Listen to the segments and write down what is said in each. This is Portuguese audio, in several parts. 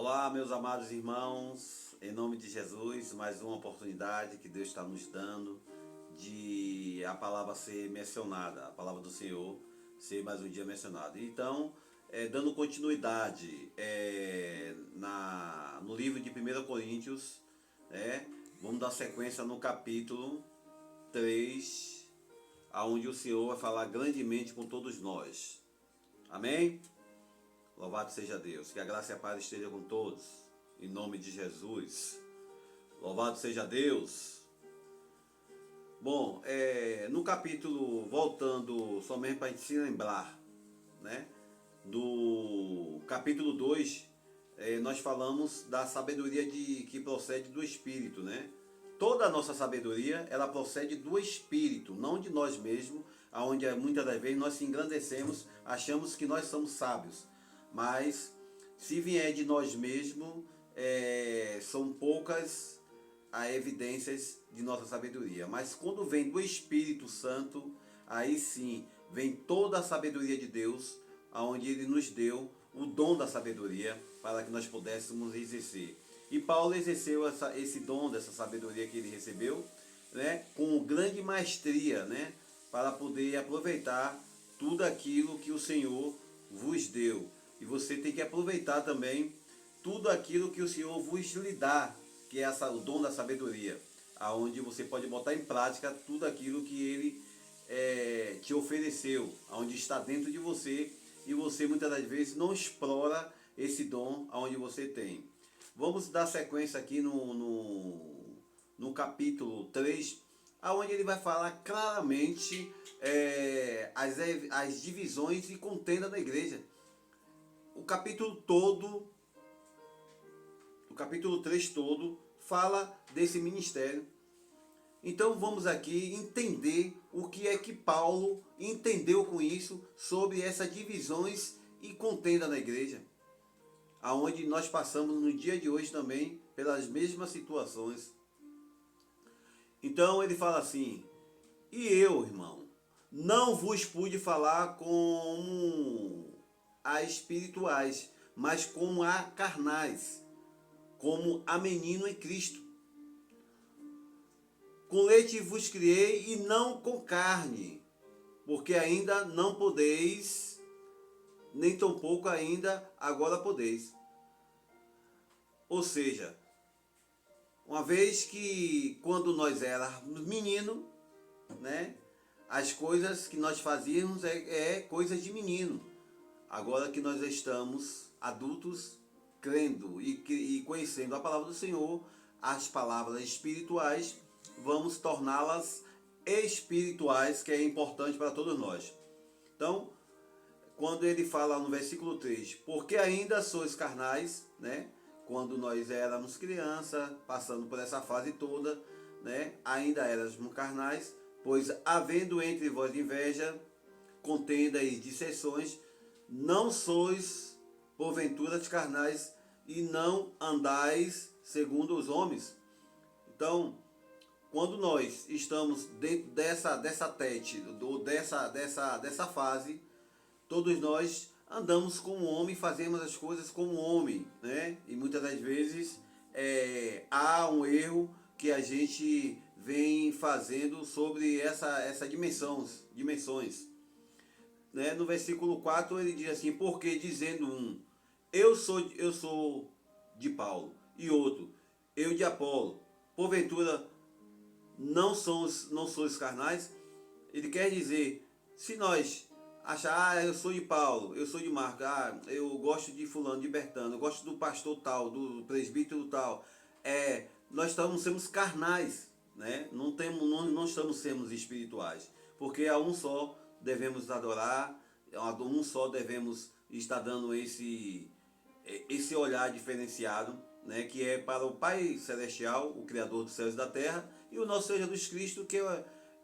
Olá, meus amados irmãos, em nome de Jesus, mais uma oportunidade que Deus está nos dando de a palavra ser mencionada, a palavra do Senhor ser mais um dia mencionada. Então, dando continuidade no livro de 1 Coríntios, vamos dar sequência no capítulo 3, aonde o Senhor vai falar grandemente com todos nós. Amém? Louvado seja Deus, que a graça e a paz esteja com todos, em nome de Jesus. Louvado seja Deus. Bom, no capítulo, voltando somente para a gente se lembrar, né, do capítulo 2, nós falamos da sabedoria que procede do Espírito, né? Toda a nossa sabedoria, ela procede do Espírito, não de nós mesmos, onde muitas das vezes nós se engrandecemos, achamos que nós somos sábios. Mas se vier de nós mesmos, são poucas as evidências de nossa sabedoria. Mas quando vem do Espírito Santo, aí sim vem toda a sabedoria de Deus, onde Ele nos deu o dom da sabedoria para que nós pudéssemos exercer. E Paulo exerceu esse dom dessa sabedoria que ele recebeu, né, com grande maestria, né, para poder aproveitar tudo aquilo que o Senhor vos deu. E você tem que aproveitar também tudo aquilo que o Senhor vos lhe dá, que é o dom da sabedoria, aonde você pode botar em prática tudo aquilo que Ele te ofereceu, aonde está dentro de você, e você muitas das vezes não explora esse dom aonde você tem. Vamos dar sequência aqui no capítulo 3, aonde ele vai falar claramente as divisões e contenda da igreja. O capítulo 3 todo, fala desse ministério. Então vamos aqui entender o que é que Paulo entendeu com isso, sobre essas divisões e contenda na igreja, aonde nós passamos no dia de hoje também pelas mesmas situações. Então ele fala assim: e eu, irmão, não vos pude falar como a espirituais, mas como a carnais, como a menino em Cristo. Com leite vos criei e não com carne, porque ainda não podeis, nem tampouco ainda agora podeis. Ou seja, uma vez que quando nós éramos meninos, né, as coisas que nós fazíamos é coisas de menino. Agora que nós estamos adultos, crendo e conhecendo a palavra do Senhor, as palavras espirituais, vamos torná-las espirituais, que é importante para todos nós. Então, quando ele fala no versículo 3, porque ainda sois carnais, né? Quando nós éramos crianças, passando por essa fase toda, né? Ainda éramos carnais, pois havendo entre vós inveja, contenda e dissensões, não sois porventura carnais e não andais segundo os homens. Então, quando nós estamos dentro dessa fase, todos nós andamos como homem, fazemos as coisas como homem, né? E muitas das vezes há um erro que a gente vem fazendo sobre essa dimensões. Né? No versículo 4 ele diz assim: porque dizendo um, eu sou de Paulo, e outro, eu de Apolo, porventura não sois carnais. Ele quer dizer, se nós achar, eu sou de Paulo, eu sou de Marcos, eu gosto de fulano, de Bertano, eu gosto do pastor tal, do presbítero tal, nós somos carnais, né? Não estamos sendo espirituais, porque a um só devemos adorar, a um só devemos estar dando esse olhar diferenciado, né, que é para o Pai Celestial, o Criador dos céus e da terra, e o nosso Senhor Jesus Cristo, que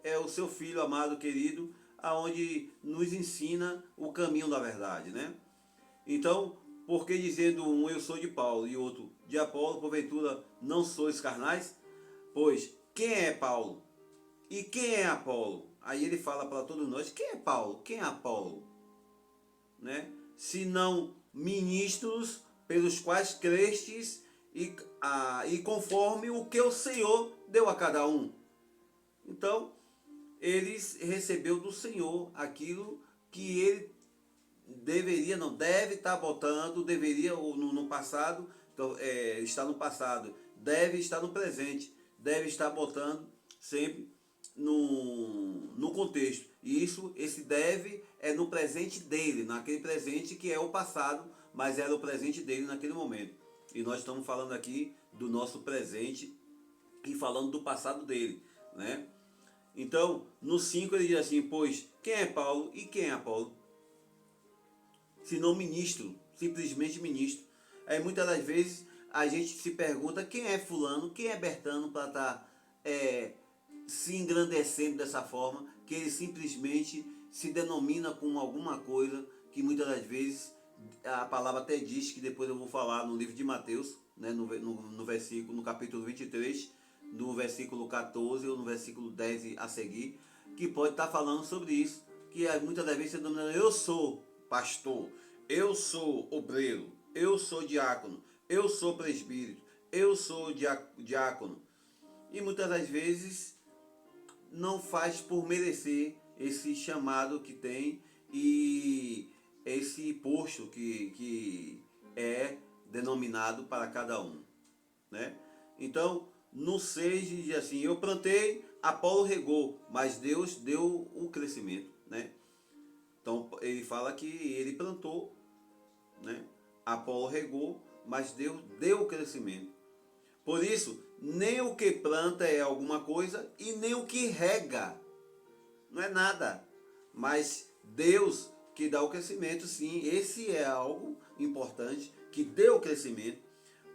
é o seu Filho amado, querido, aonde nos ensina o caminho da verdade, né? Então, porque dizendo um, eu sou de Paulo, e outro de Apolo, porventura não sois carnais? Pois, quem é Paulo? E quem é Apolo? Aí ele fala para todos nós, quem é Paulo? Quem é Apolo? Né? Se não ministros pelos quais crestes e conforme o que o Senhor deu a cada um. Então, eles recebeu do Senhor aquilo que ele deveria, não deve estar botando, deveria ou no passado, então, está no passado, deve estar no presente, deve estar botando sempre no contexto. E esse deve é no presente dele, naquele presente que é o passado, mas era o presente dele naquele momento. E nós estamos falando aqui do nosso presente e falando do passado dele, né? Então, no 5 ele diz assim, pois quem é Paulo e quem é Apolo? Senão ministro, simplesmente ministro. Aí muitas das vezes a gente se pergunta quem é fulano, quem é Bertano para estar se engrandecendo dessa forma, que ele simplesmente se denomina com alguma coisa que muitas das vezes a palavra até diz, que depois eu vou falar no livro de Mateus, né, no capítulo 23, no versículo 14 ou no versículo 10 a seguir, que pode estar falando sobre isso, que muitas das vezes você denomina, eu sou pastor, eu sou obreiro, eu sou diácono, eu sou presbítero, eu sou diácono. E muitas das vezes não faz por merecer esse chamado que tem e esse posto que é denominado para cada um, né? Então, no 6 diz assim, eu plantei, Apolo regou, mas Deus deu o crescimento, né? Então, ele fala que ele plantou, né? Apolo regou, mas Deus deu o crescimento. Por isso, nem o que planta é alguma coisa e nem o que rega não é nada. Mas Deus que dá o crescimento, sim, esse é algo importante, que deu o crescimento.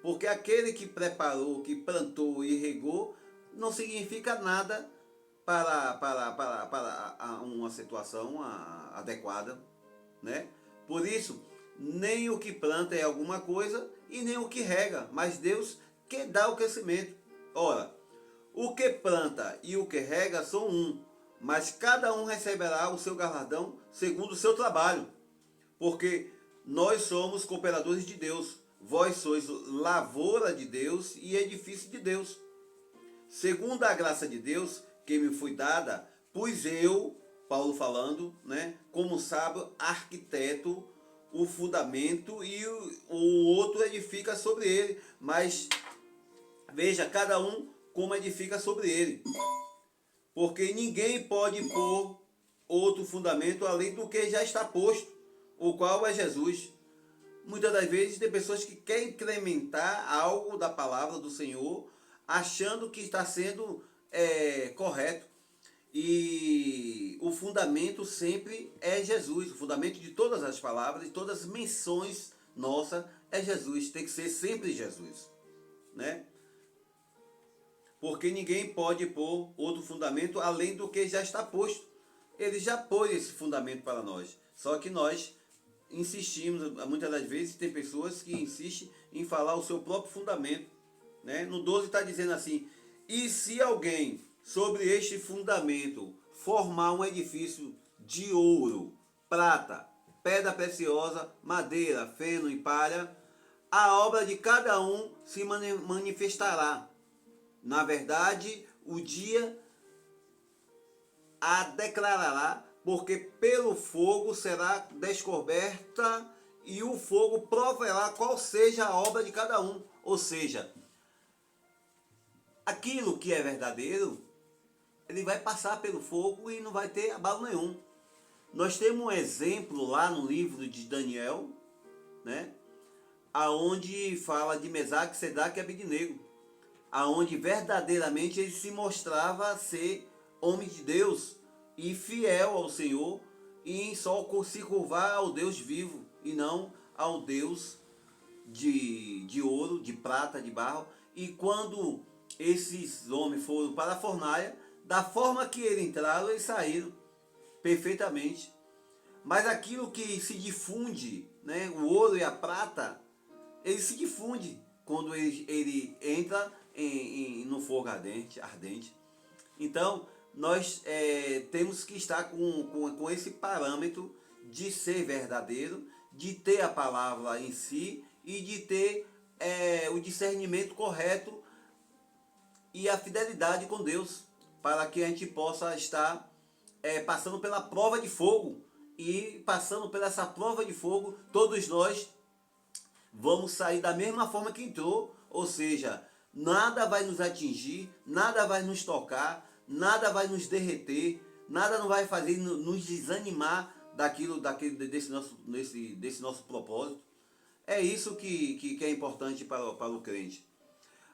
Porque aquele que preparou, que plantou e regou, não significa nada para uma situação adequada, né? Por isso, nem o que planta é alguma coisa e nem o que rega, mas Deus que dá o crescimento. Ora, o que planta e o que rega são um, mas cada um receberá o seu galardão segundo o seu trabalho. Porque nós somos cooperadores de Deus, vós sois lavoura de Deus e edifício de Deus. Segundo a graça de Deus que me foi dada, pus eu, Paulo falando, né, como sábio arquiteto, o fundamento e o outro edifica sobre ele. Mas veja, cada um como edifica sobre ele. Porque ninguém pode pôr outro fundamento além do que já está posto, o qual é Jesus. Muitas das vezes tem pessoas que querem incrementar algo da palavra do Senhor, achando que está sendo correto. E o fundamento sempre é Jesus. O fundamento de todas as palavras, de todas as menções nossas é Jesus. Tem que ser sempre Jesus, né? Porque ninguém pode pôr outro fundamento além do que já está posto. Ele já pôs esse fundamento para nós. Só que nós insistimos, muitas das vezes tem pessoas que insistem em falar o seu próprio fundamento, né? No 12 está dizendo assim, e se alguém sobre este fundamento formar um edifício de ouro, prata, pedra preciosa, madeira, feno e palha, a obra de cada um se manifestará. Na verdade, o dia a declarará, porque pelo fogo será descoberta e o fogo proverá qual seja a obra de cada um. Ou seja, aquilo que é verdadeiro, ele vai passar pelo fogo e não vai ter abalo nenhum. Nós temos um exemplo lá no livro de Daniel, né, aonde fala de Mesaque, Sedaque e Abednego, aonde verdadeiramente ele se mostrava ser homem de Deus e fiel ao Senhor e em só se curvar ao Deus vivo e não ao Deus de ouro, de prata, de barro. E quando esses homens foram para a fornalha, da forma que eles entraram, eles saíram perfeitamente. Mas aquilo que se difunde, né, o ouro e a prata, ele se difunde quando ele entra no fogo ardente. Então, nós temos que estar com esse parâmetro de ser verdadeiro, de ter a palavra em si e de ter o discernimento correto e a fidelidade com Deus, para que a gente possa estar passando pela prova de fogo. E passando por essa prova de fogo, todos nós vamos sair da mesma forma que entrou, ou seja, nada vai nos atingir, nada vai nos tocar, nada vai nos derreter, nada não vai fazer nos desanimar desse nosso propósito. É isso que é importante para o crente.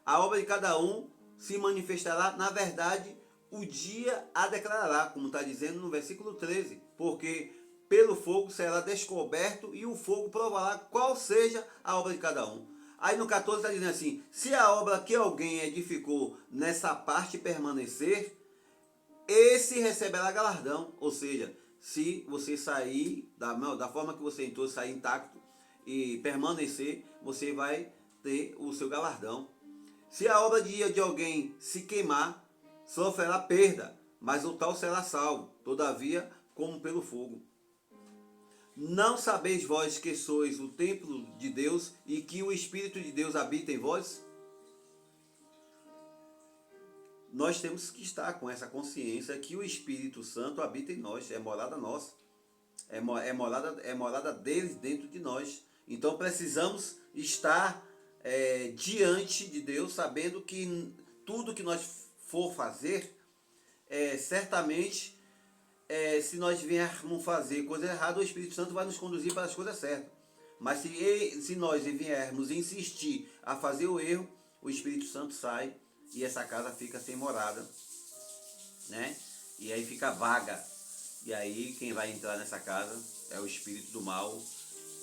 A obra de cada um se manifestará, na verdade, o dia a declarará, como está dizendo no versículo 13, porque pelo fogo será descoberto e o fogo provará qual seja a obra de cada um. Aí no 14 está dizendo assim, se a obra que alguém edificou nessa parte permanecer, esse receberá galardão. Ou seja, se você sair da forma que você entrou, sair intacto e permanecer, você vai ter o seu galardão. Se a obra de alguém se queimar, sofrerá perda, mas o tal será salvo, todavia, como pelo fogo. Não sabeis vós que sois o templo de Deus e que o Espírito de Deus habita em vós? Nós temos que estar com essa consciência que o Espírito Santo habita em nós, é morada nossa, é morada deles dentro de nós. Então precisamos estar diante de Deus, sabendo que tudo que nós for fazer, certamente, se nós viermos fazer coisa errada, o Espírito Santo vai nos conduzir para as coisas certas. Mas se nós viermos insistir a fazer o erro, o Espírito Santo sai e essa casa fica sem morada, né? E aí fica vaga. E aí quem vai entrar nessa casa é o espírito do mal,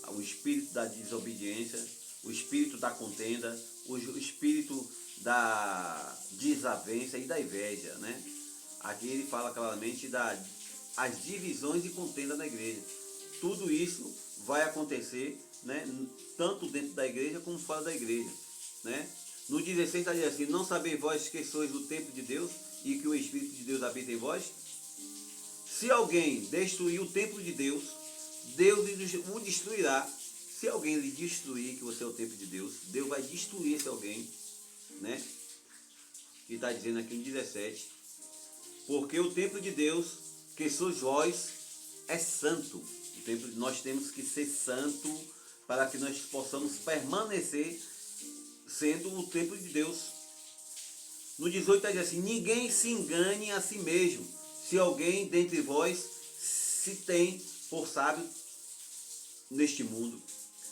o espírito da desobediência, o espírito da contenda, o espírito da desavença e da inveja, né? Aqui ele fala claramente as divisões e contenda na igreja. Tudo isso vai acontecer, né? Tanto dentro da igreja como fora da igreja, né? No 16 está dizendo assim, não sabeis vós que sois o templo de Deus e que o Espírito de Deus habita em vós? Se alguém destruir o templo de Deus, Deus o destruirá. Se alguém lhe destruir que você é o templo de Deus, Deus vai destruir esse alguém, né? Que está dizendo aqui no 17. Porque o templo de Deus, que sois vós, é santo. Nós temos que ser santo para que nós possamos permanecer sendo o templo de Deus. No 18 está dizendo assim, ninguém se engane a si mesmo, se alguém dentre vós se tem por sábio neste mundo.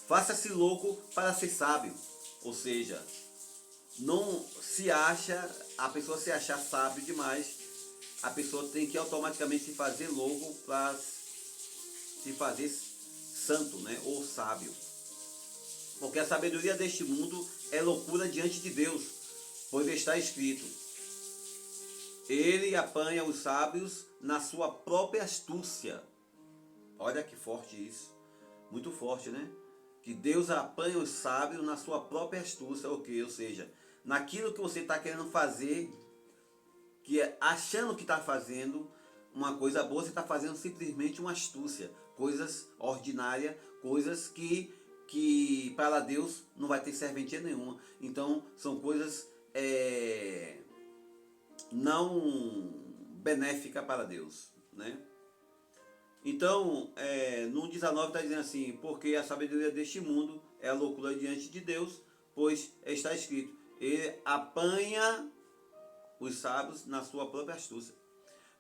Faça-se louco para ser sábio. Ou seja, não se acha, a pessoa se achar sábio demais, a pessoa tem que automaticamente se fazer louco para se fazer santo, né? Ou sábio. Porque a sabedoria deste mundo é loucura diante de Deus, pois está escrito, ele apanha os sábios na sua própria astúcia. Olha que forte isso, muito forte, né? Que Deus apanha os sábios na sua própria astúcia, ok? Ou seja, naquilo que você está querendo fazer, achando que está fazendo uma coisa boa, você está fazendo simplesmente uma astúcia, coisas ordinárias, coisas que para Deus não vai ter serventia nenhuma. Então são coisas não benéficas para Deus, né? Então no 19 está dizendo assim, porque a sabedoria deste mundo é a loucura diante de Deus, pois está escrito, ele apanha os sábios na sua própria astúcia.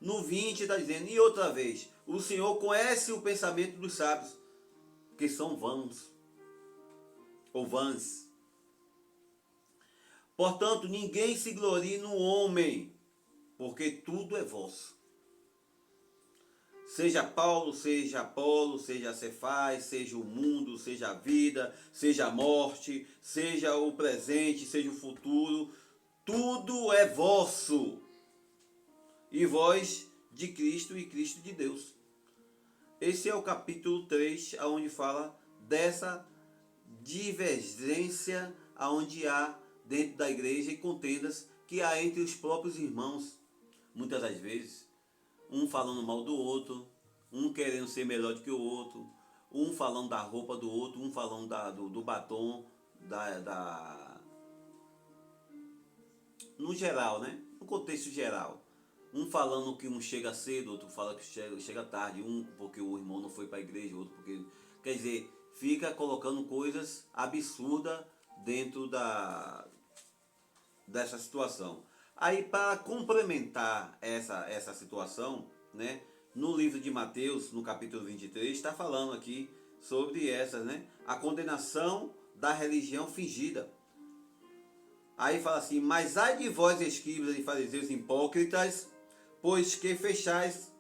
No 20 está dizendo, e outra vez, o Senhor conhece o pensamento dos sábios, que são vãos, ou vãs. Portanto, ninguém se glorie no homem, porque tudo é vosso. Seja Paulo, seja Apolo, seja Cefás, seja o mundo, seja a vida, seja a morte, seja o presente, seja o futuro, tudo é vosso. E vós de Cristo e Cristo de Deus. Esse é o capítulo 3, onde fala dessa divergência onde há dentro da igreja e contendas que há entre os próprios irmãos. Muitas das vezes, um falando mal do outro, um querendo ser melhor do que o outro, um falando da roupa do outro, um falando do batom, no geral, né? No contexto geral. Um falando que um chega cedo, outro fala que chega tarde, um porque o irmão não foi para a igreja, outro porque... Quer dizer, fica colocando coisas absurdas dentro dessa situação. Aí, para complementar essa situação, né, no livro de Mateus, no capítulo 23, está falando aqui sobre essas, né, a condenação da religião fingida. Aí fala assim: mas ai de vós, escribas e fariseus hipócritas, pois que fechais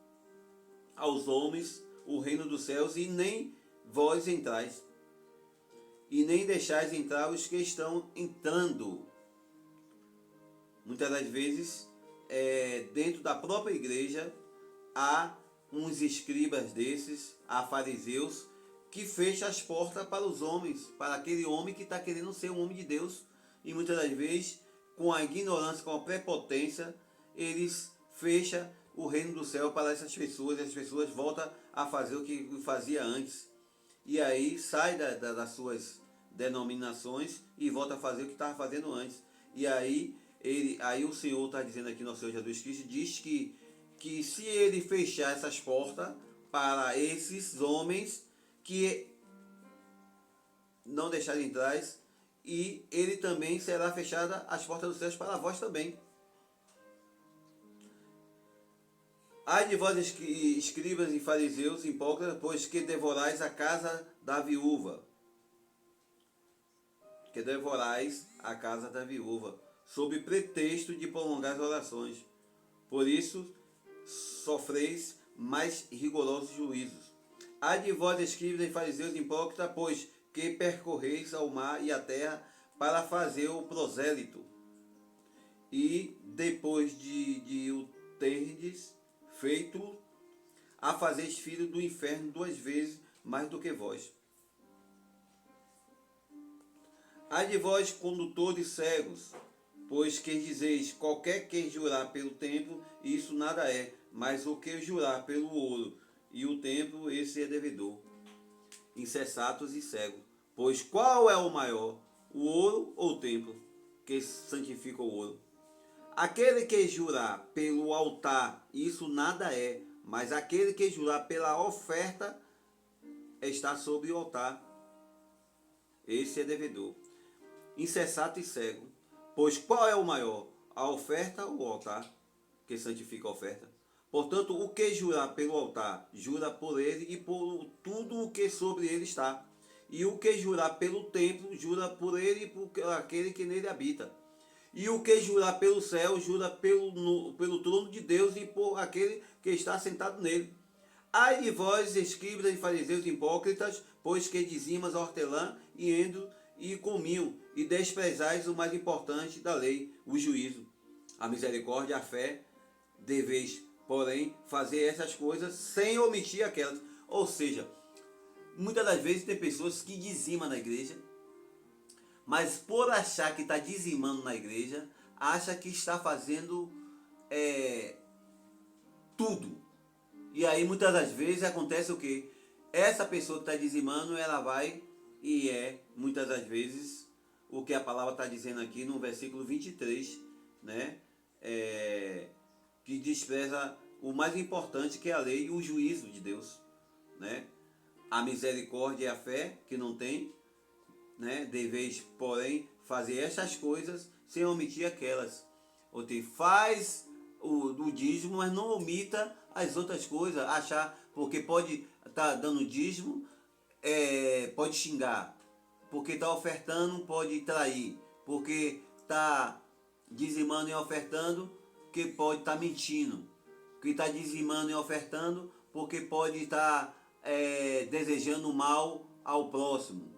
aos homens o reino dos céus, e nem vós entrais, e nem deixais entrar os que estão entrando. Muitas das vezes, dentro da própria igreja, há uns escribas desses, há fariseus, que fecham as portas para os homens, para aquele homem que está querendo ser um homem de Deus. E muitas das vezes, com a ignorância, com a prepotência, eles fecham o reino do céu para essas pessoas, e as pessoas voltam a fazer o que fazia antes. E aí sai das suas denominações e volta a fazer o que estava fazendo antes. E aí o Senhor está dizendo aqui, nosso Senhor Jesus Cristo, diz que se ele fechar essas portas para esses homens que não deixarem entrar, e ele também será fechada as portas dos céus para vós também. Ai de vós, escribas e fariseus hipócritas, pois que devorais a casa da viúva. Que devorais a casa da viúva, sob pretexto de prolongar as orações. Por isso, sofreis mais rigorosos juízos. Ai de vós, escribas e fariseus hipócritas, pois que percorreis ao mar e a terra para fazer o prosélito, e depois de o terdes feito, a fazeis filho do inferno 2 vezes mais do que vós. Ai de vós, condutores cegos, pois que dizeis: qualquer que jurar pelo templo, isso nada é, mas o que jurar pelo ouro e o templo, esse é devedor. Insensatos e cegos, pois qual é o maior, o ouro ou o templo, que santifica o ouro? Aquele que jurar pelo altar, isso nada é, mas aquele que jurar pela oferta está sobre o altar, esse é devedor. Insensato e cego, pois qual é o maior, a oferta ou o altar, que santifica a oferta? Portanto, o que jurar pelo altar, jura por ele e por tudo o que sobre ele está. E o que jurar pelo templo, jura por ele e por aquele que nele habita. E o que jurar pelo céu, jura pelo trono de Deus e por aquele que está sentado nele. Ai de vós, escribas e fariseus hipócritas, pois que dizimas hortelã e endro e cominho, e desprezais o mais importante da lei, o juízo. A misericórdia, a fé, deveis, porém, fazer essas coisas sem omitir aquelas. Ou seja, muitas das vezes tem pessoas que dizimam na igreja, mas por achar que está dizimando na igreja, acha que está fazendo tudo. E aí muitas das vezes acontece o quê? Essa pessoa que está dizimando, ela vai e muitas das vezes, o que a palavra está dizendo aqui no versículo 23, né? Que despreza o mais importante, que é a lei e o juízo de Deus, né? A misericórdia e a fé, que não tem, né? Deveis, porém, fazer estas coisas sem omitir aquelas. Ou faz o dízimo, mas não omita as outras coisas. Achar, porque pode estar dando dízimo, pode xingar. Porque está ofertando, pode trair. Porque está dizimando e ofertando, que pode estar mentindo. Que está dizimando e ofertando, porque pode estar desejando mal ao próximo.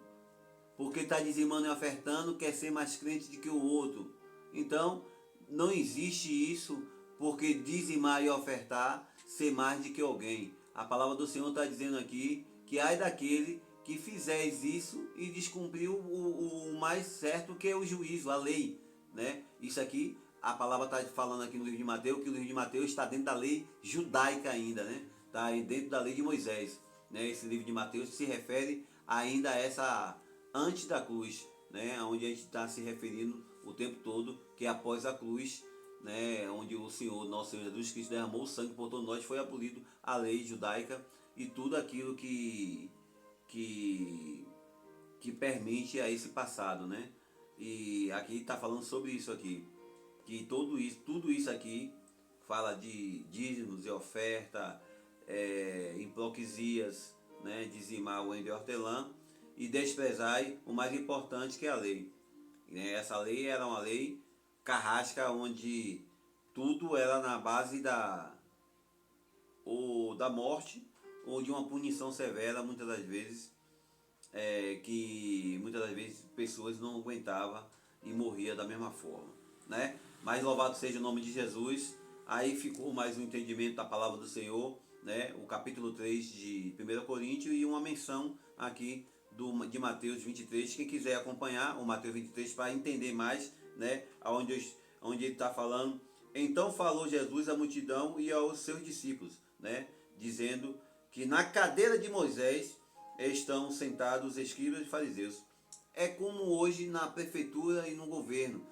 Porque está dizimando e ofertando, quer ser mais crente do que o outro. Então, não existe isso, porque dizimar e ofertar, ser mais do que alguém. A palavra do Senhor está dizendo aqui, que ai daquele que fizeres isso e descumpriu o mais certo, que é o juízo, a lei, né? Isso aqui, a palavra está falando aqui no livro de Mateus, que o livro de Mateus está dentro da lei judaica ainda, né? Está dentro da lei de Moisés. né, esse livro de Mateus se refere ainda a essa antes da cruz, né, onde a gente está se referindo o tempo todo, que é após a cruz, né, onde o Senhor, nosso Senhor Jesus Cristo, derramou o sangue por todos nós, foi abolido a lei judaica e tudo aquilo que permite a esse passado, né? E aqui está falando sobre isso aqui, que tudo isso aqui fala de dízimos e oferta, hipocrisias, né? Dizimar o de hortelã e desprezai o mais importante, que é a lei. Essa lei era uma lei carrasca, onde tudo era na base da morte ou de uma punição severa, muitas das vezes, que muitas das vezes pessoas não aguentavam e morria da mesma forma, né? Mas louvado seja o nome de Jesus. Aí ficou mais um entendimento da palavra do Senhor, né? O capítulo 3 de 1 Coríntios e uma menção aqui de Mateus 23. Quem quiser acompanhar o Mateus 23 para entender mais, né? Onde ele está falando. Então falou Jesus à multidão e aos seus discípulos, né? Dizendo que na cadeira de Moisés estão sentados os escribas e fariseus. É como hoje na prefeitura e no governo.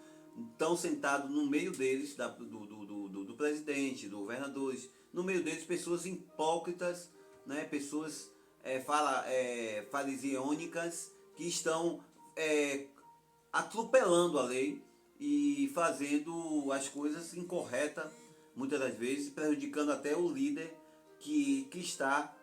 Estão sentados no meio deles, do presidente, dos governadores, no meio deles pessoas hipócritas, né? Pessoas fariseônicas que estão atropelando a lei e fazendo as coisas incorretas, muitas das vezes prejudicando até o líder que está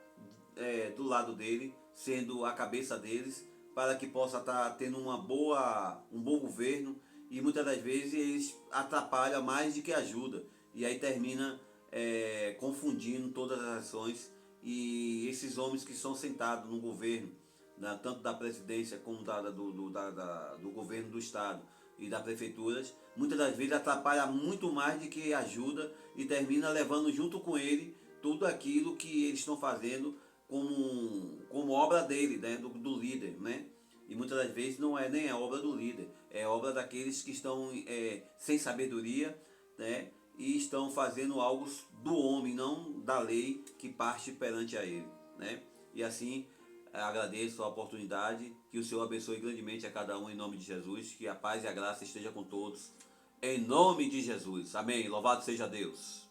do lado dele, sendo a cabeça deles, para que possa estar tendo um bom governo, e muitas das vezes eles atrapalham mais do que ajuda, e aí termina confundindo todas as ações. E esses homens que são sentados no governo, tanto da presidência como do governo do estado e das prefeituras, muitas das vezes atrapalha muito mais do que ajuda, e termina levando junto com ele tudo aquilo que eles estão fazendo como obra dele, né, do líder, né? E muitas das vezes não é nem a obra do líder, é obra daqueles que estão sem sabedoria, né, e estão fazendo algo do homem, não da lei que parte perante a ele, né? E assim agradeço a oportunidade, que o Senhor abençoe grandemente a cada um em nome de Jesus, que a paz e a graça esteja com todos, em nome de Jesus. Amém. Louvado seja Deus.